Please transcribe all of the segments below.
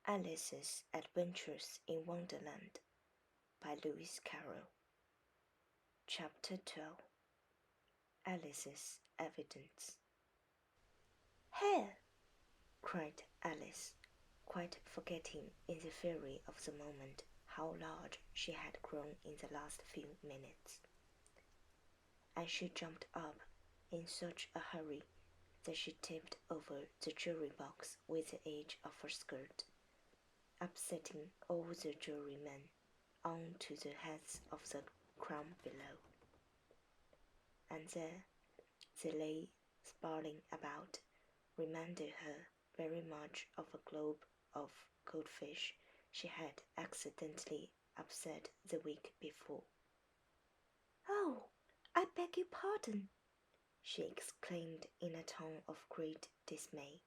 Alice's Adventures in Wonderland by Lewis Carroll. Chapter 12. Alice's Evidence. "Here!" cried Alice, quite forgetting in the fury of the moment how large she had grown in the last few minutes. And she jumped up in such a hurry that she tipped over the jury box with the edge of her skirt, upsetting all the jurymen on to the heads of the crowd below. And there they lay sprawling about, reminded her very much of a globe of goldfish she had accidentally upset the week before. "Oh, I beg your pardon!" she exclaimed in a tone of great dismay,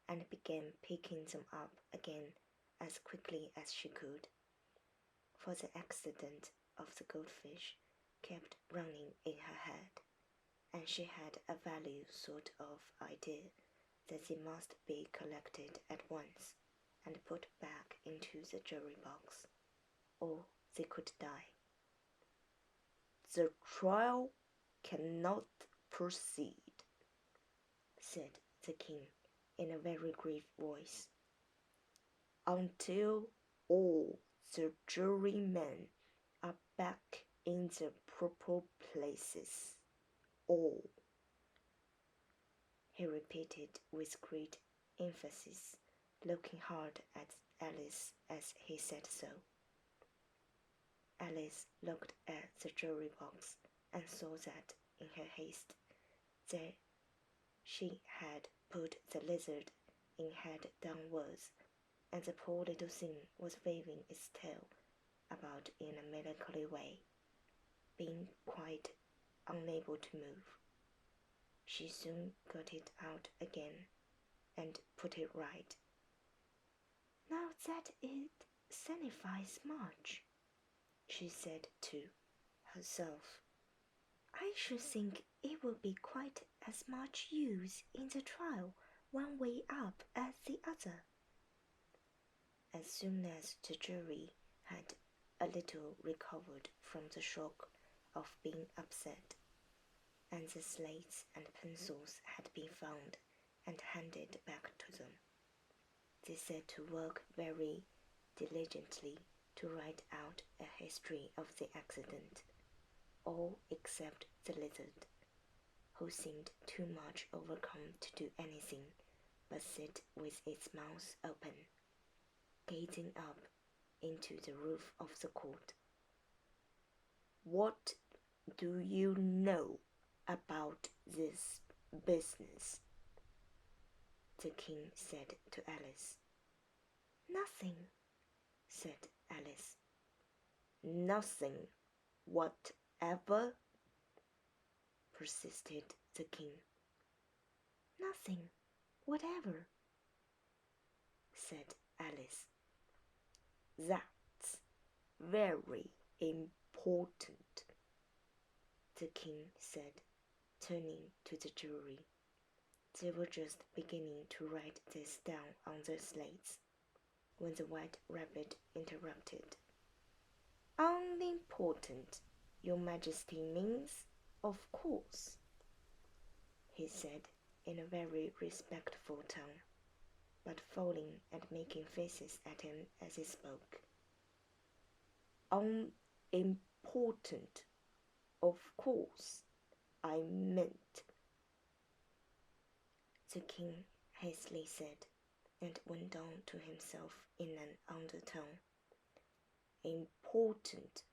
and began picking them up again as quickly as she could, for the accident of the goldfish kept running in her head, and she had a vague sort of idea that they must be collected at once and put back into the jury box, or they could die. "The trial cannot proceed," said the king in a very grave voice, "until all the jurymen are back in their proper places. All," he repeated with great emphasis, looking hard at Alice as he said so. Alice looked at the jury box and saw that, in her haste, that she had put the lizard in head downwards, and the poor little thing was waving its tail about in a melancholy way, being quite unable to move. She soon got it out again and put it right. "Now that it signifies much," she said to herself. "I should think it will be quite as much use in the trial one way up as the other." As soon as the jury had a little recovered from the shock of being upset, and the slates and pencils had been found and handed back to them, they set to work very diligently to write out a history of the accident, all except the lizard, who seemed too much overcome to do anything but sit with its mouth open, gazing up into the roof of the court. "What do you know about this business?" the king said to Alice. "Nothing," said Alice. "Nothing whatever?" persisted the king. "Nothing whatever," said Alice. "That's very important," the king said, turning to the jury. They were just beginning to write this down on their slates, when the White Rabbit interrupted. "Unimportant, your Majesty means, of course," he said in a very respectful tone, but falling and making faces at him as he spoke. "Unimportant, of course, I meant," the king hastily said, and went on to himself in an undertone. "Important,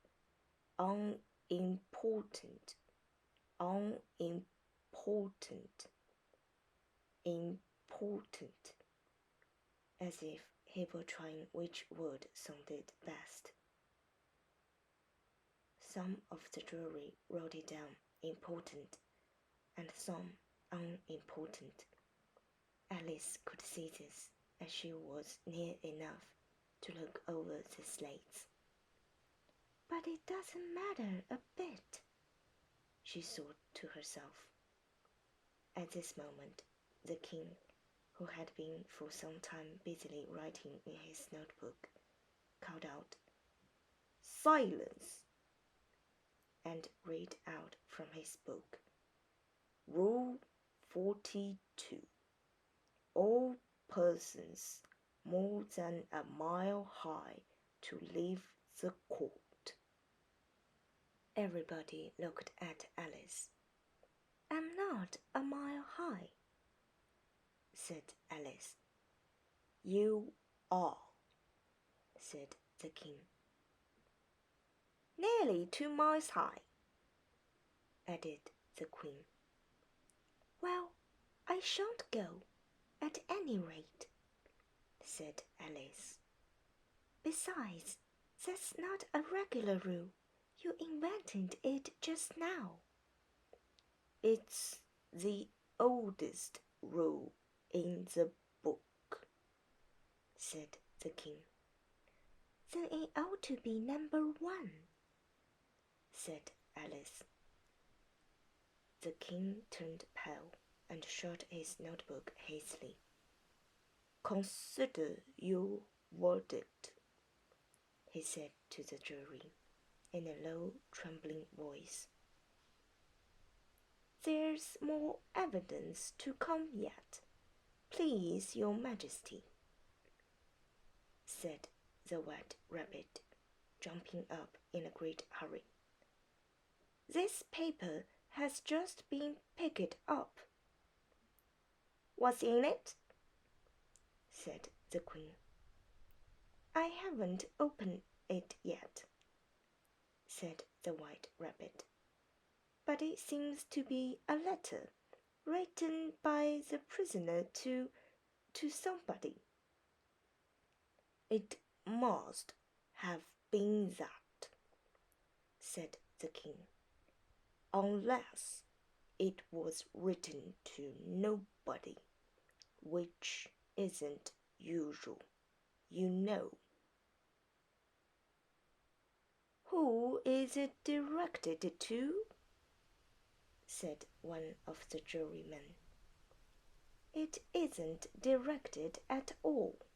unimportant, unimportant, important," as if he were trying which word sounded best. Some of the jury wrote it down important, and some unimportant. Alice could see this, as she was near enough to look over the slates. "But it doesn't matter a bit," she thought to herself. At this moment, the king, who had been for some time busily writing in his notebook, called out, "Silence!" and read out from his book, "Rule 42. All persons more than a mile high to leave the court." Everybody looked at Alice. "I'm not a mile high," said Alice. "You are," said the king. "Nearly 2 miles high," added the queen. "Well, I shan't go, at any rate," said Alice. "Besides, that's not a regular rule. You invented it just now." "It's the oldest rule in the book," said the king. "Then it ought to be number 1, said Alice. The king turned pale and shut his notebook hastily. "Consider your verdict," he said to the jury in a low, trembling voice. "There's more evidence to come yet, please your Majesty," said the White Rabbit, jumping up in a great hurry. "This paper has just been picked up." "What's in it?" said the Queen. "I haven't opened it yet," said the White Rabbit, "but it seems to be a letter written by the prisoner to somebody." "It must have been that," said the king, "unless it was written to nobody, which isn't usual, you know." "Who is it directed to?" said one of the jurymen. "It isn't directed at all,"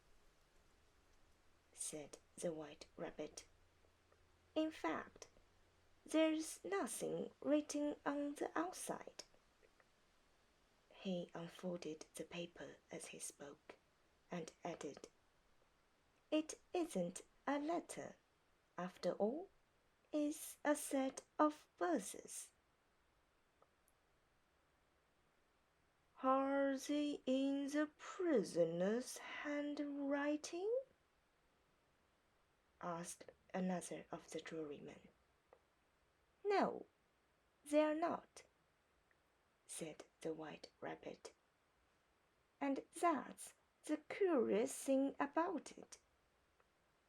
said the White Rabbit. "In fact, there's nothing written on the outside." He unfolded the paper as he spoke, and added, "It isn't a letter, after all. It's a set of verses." "Are they in the prisoner's handwriting?" asked another of the jurymen. "No, they're not," said the White Rabbit. "And that's the curious thing about it."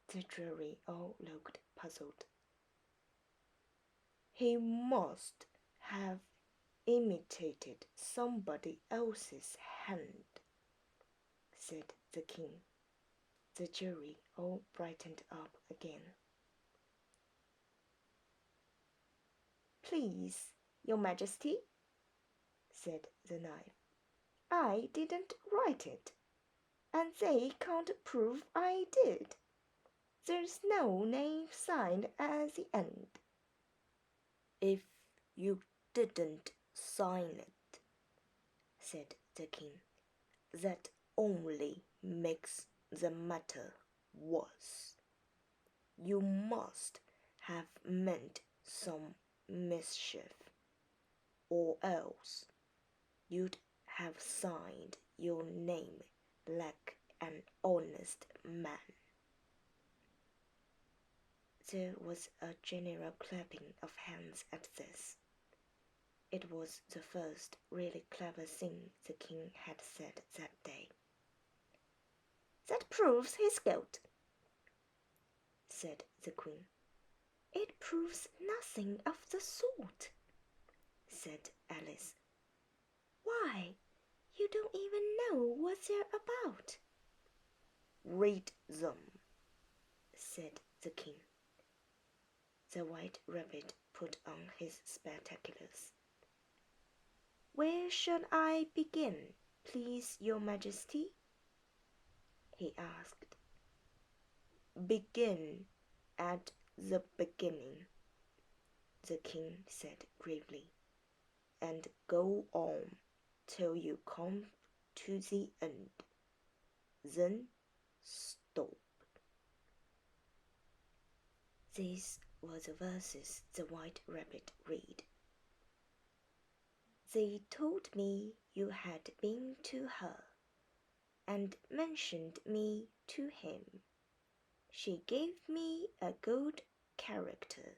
The jury all looked puzzled. "He must have imitated somebody else's hand," said the king. The jury all brightened up again. "Please, your Majesty," said the knight, "I didn't write it, and they can't prove I did. There's no name signed at the end." "If you didn't sign it," said the king, "that only makes the matter worse. You must have meant some mischief, or else you'd have signed your name like an honest man." There was a general clapping of hands at this. It was the first really clever thing the king had said that day. "That proves his guilt," said the queen. "It proves nothing of the sort," said Alice. "Why, you don't even know what they're about." "Read them," said the king. The White Rabbit put on his spectacles. "Where shall I begin?" please your Majesty?" he asked. "Begin at the beginning," the king said gravely, "and go on till you come to the end. Then stop." These were the verses the White Rabbit read. "They told me you had been to her, and mentioned me to him. She gave me a good character,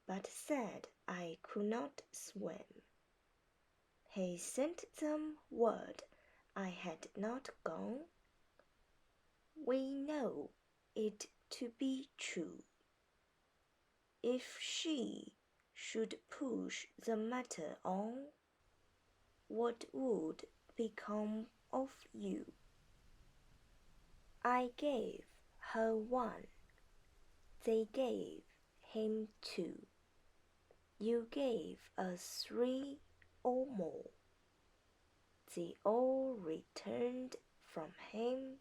but said I could not swim. He sent them word I had not gone. We know it to be true. If she should push the matter on, what would become of you? I gave her one. They gave him two. You gave us three or more. They all returned from him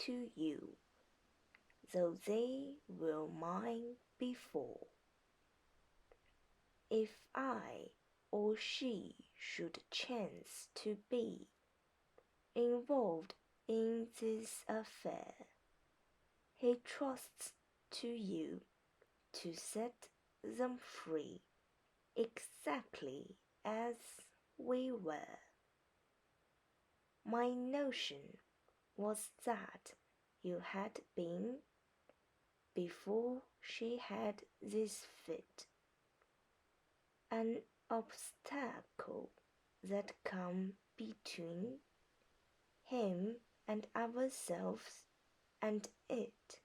to you, though they were mine before. If I or she should chance to be involved in this affair, he trusts to you to set them free, exactly as we were. My notion was that you had been, before she had this fit, an obstacle that come between him and ourselves and it.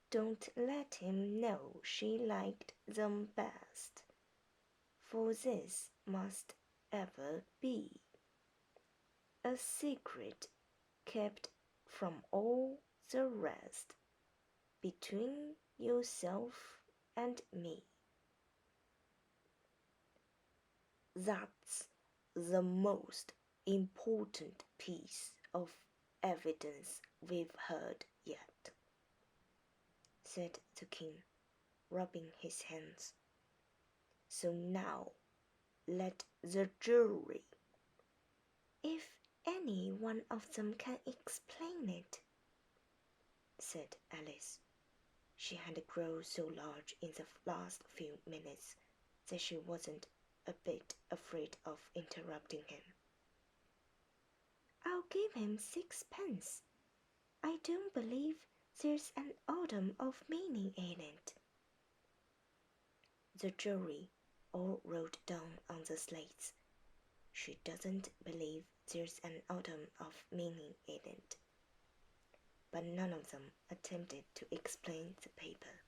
Don't let him know she liked them best, for this must ever be a secret kept from all the rest, between yourself and me. That's the most important piece of evidence we've heard yet," said the king, rubbing his hands. "So now let the jury—" "If any one of them can explain it," said Alice. She had grown so large in the last few minutes that she wasn't a bit afraid of interrupting him. "I'll give him 6pence. I don't believe there's an atom of meaning in it." The jury all wrote down on the slates, "She doesn't believe there's an atom of meaning in it." But none of them attempted to explain the paper.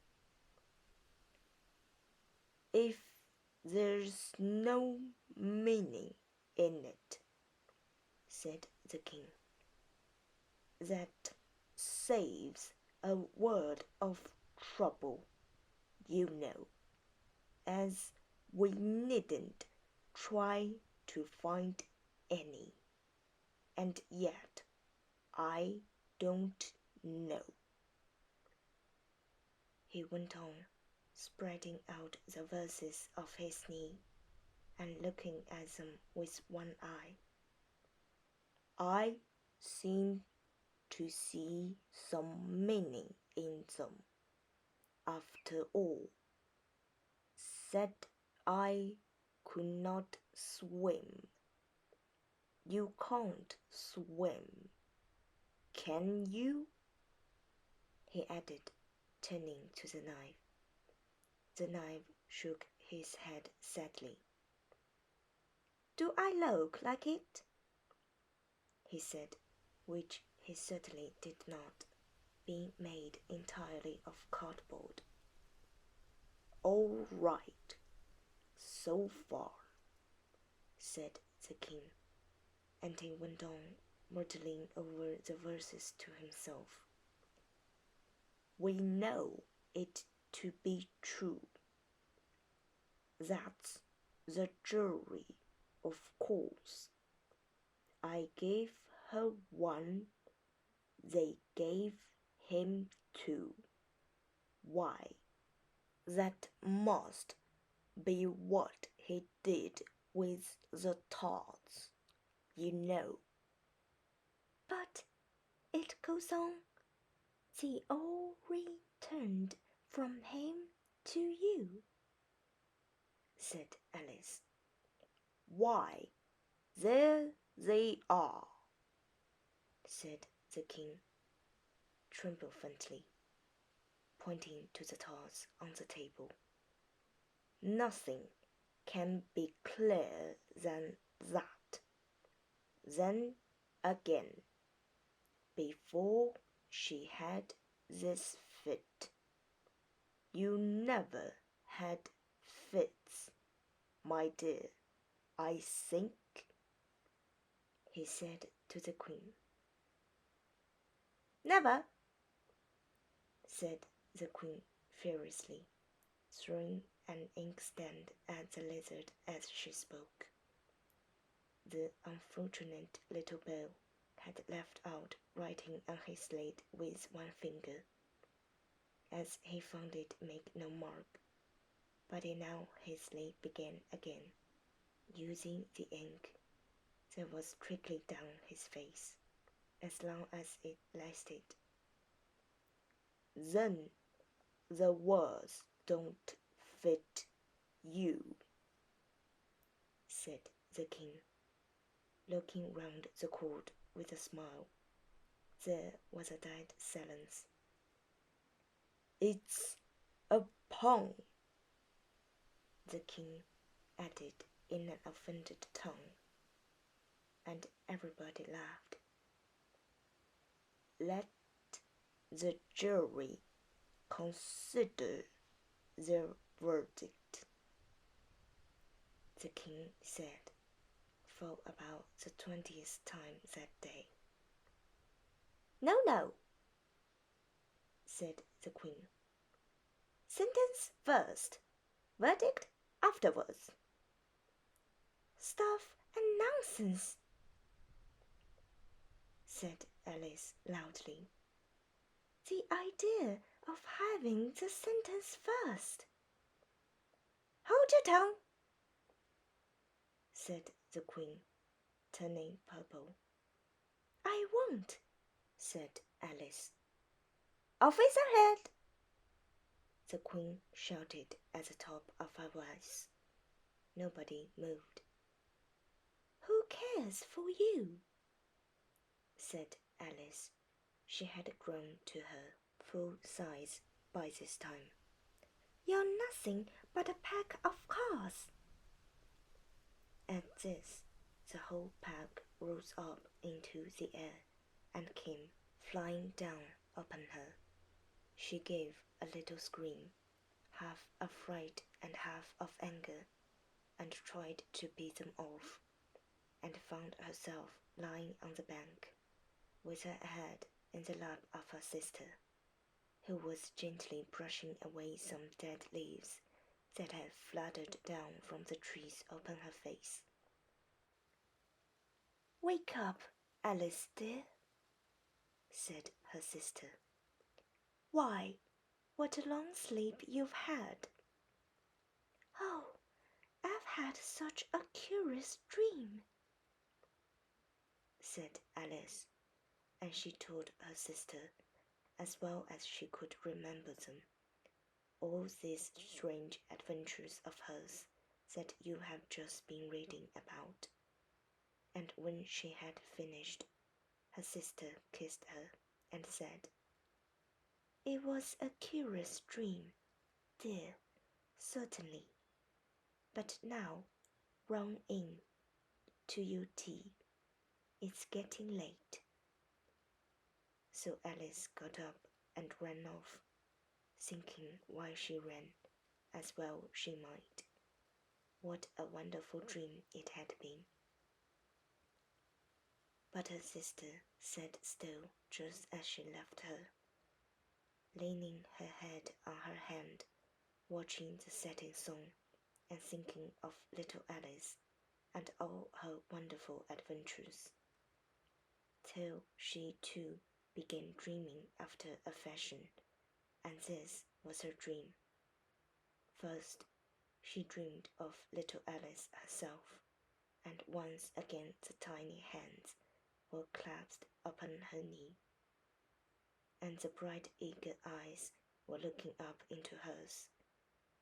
"If there's no meaning in it," said the king, "that saves a world of trouble, you know, as we needn't try to find any. And yet I don't know," he went on, spreading out the verses of his knee and looking at them with one eye. "I seem to see some meaning in them, after all. Said I could not swim. You can't swim, can you?" he added, turning to the knife. The knife shook his head sadly. "Do I look like it?" he said, which he certainly did not, being made entirely of cardboard. "All right, so far," said the king, and he went on muttering over the verses to himself. "We know it to be true. That's the jury, of course. I gave her one, they gave him two. Why, that must be what he did with the tarts, you know. But it goes on. They all returned from him to you, said Alice. Why, there they are, said the king, triumphantly, pointing to the tarts on the table. Nothing can be clearer than that. Then again, before she had this fit, you never had fits, my dear, I think, he said to the queen. Never, said the queen furiously, throwing an inkstand at the lizard as she spoke. The unfortunate little beau had left out writing on his slate with one finger, as he found it make no mark, but he now hastily began again, using the ink that was trickling down his face, as long as it lasted. Then the words don't fit you, said the king, looking round the court with a smile. There was a dead silence. It's a pun, the king added in an offended tone, and everybody laughed. Let the jury consider their verdict, the king said, for about the 20th time that day. No, no, said the queen. Sentence first, verdict afterwards. Stuff and nonsense, said Alice loudly. The idea of having the sentence first. Hold your tongue, said the queen, turning purple. I won't, said Alice. Off with her head, the queen shouted at the top of her voice. Nobody moved. Who cares for you? said Alice. She had grown to her full size by this time. You're nothing but a pack of cards. At this, the whole pack rose up into the air and came flying down upon her. She gave a little scream, half of fright and half of anger, and tried to beat them off, and found herself lying on the bank, with her head in the lap of her sister, who was gently brushing away some dead leaves that had fluttered down from the trees upon her face. Wake up, Alice dear, said her sister. Why, what a long sleep you've had. Oh, I've had such a curious dream, said Alice, and she told her sister, as well as she could remember them, all these strange adventures of hers that you have just been reading about. And when she had finished, her sister kissed her and said, It was a curious dream, dear, certainly. But now, run in to your tea. It's getting late. So Alice got up and ran off, thinking while she ran, as well she might, what a wonderful dream it had been. But her sister sat still just as she left her, leaning her head on her hand, watching the setting sun, and thinking of little Alice and all her wonderful adventures. till she too began dreaming after a fashion, and this was her dream. First, she dreamed of little Alice herself, and once again the tiny hands were clasped upon her knee, and the bright eager eyes were looking up into hers.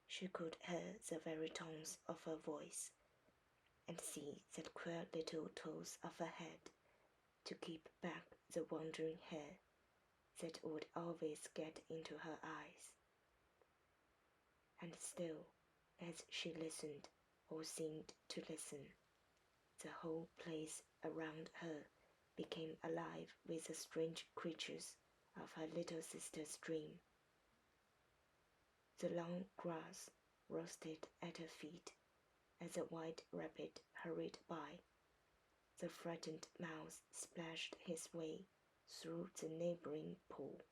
She could hear the very tones of her voice, and see that queer little toss of her head to keep back the wandering hair that would always get into her eyes. And still, as she listened, or seemed to listen, the whole place around her became alive with the strange creatures of her little sister's dream. The long grass roasted at her feet as a white rabbit hurried by. The frightened mouse splashed his way through the neighboring pool.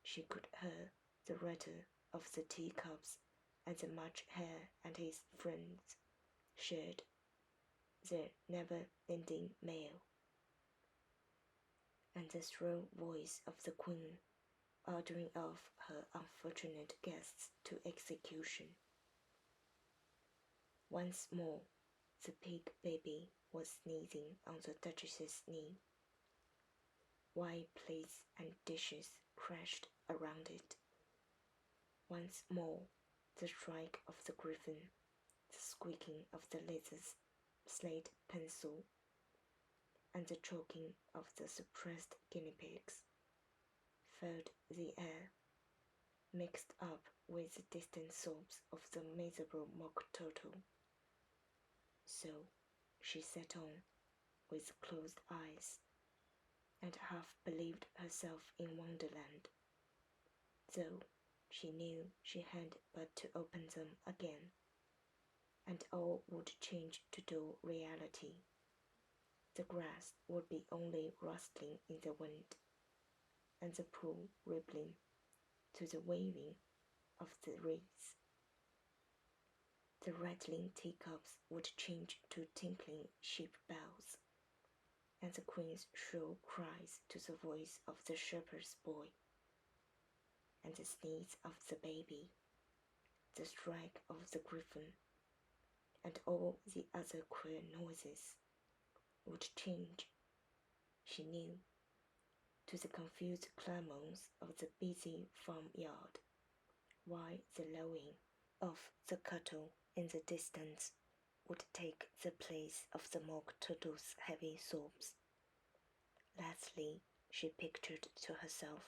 She could hear the rattle of the teacups as the March Hare and his friends shared their never-ending meal, and the shrill voice of the Queen ordering off her unfortunate guests to execution. Once more, the pig baby was sneezing on the Duchess's knee. Wine plates and dishes crashed around it. Once more, the strike of the griffin, the squeaking of the lizard's slate pencil, and the choking of the suppressed guinea pigs filled the air, mixed up with the distant sobs of the miserable mock turtle. So she sat on, with closed eyes, and half believed herself in Wonderland, though she knew she had but to open them again, and all would change to dull reality. The grass would be only rustling in the wind, and the pool rippling to the waving of the reeds. The rattling teacups would change to tinkling sheep bells, and the Queen's shrill cries to the voice of the shepherd's boy, and the sneeze of the baby, the strike of the griffin, and all the other queer noises would change, she knew, to the confused clamors of the busy farmyard, while the lowing of the cattle in the distance would take the place of the mock turtle's heavy sobs. Lastly, she pictured to herself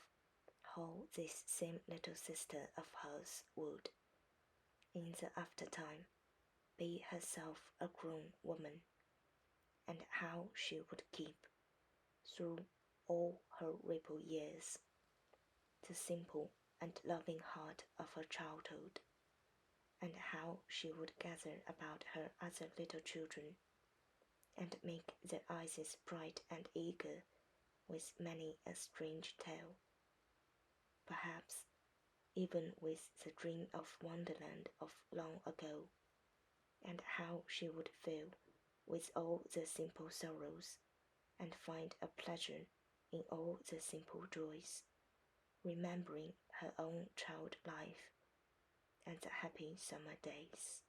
how this same little sister of hers would, in the aftertime, be herself a grown woman, and how she would keep, through all her rebel years, the simple and loving heart of her childhood, and how she would gather about her other little children, and make their eyes bright and eager with many a strange tale, perhaps even with the dream of Wonderland of long ago, and how she would feel with all the simple sorrows, and find a pleasure in all the simple joys, remembering her own child life and the happy summer days.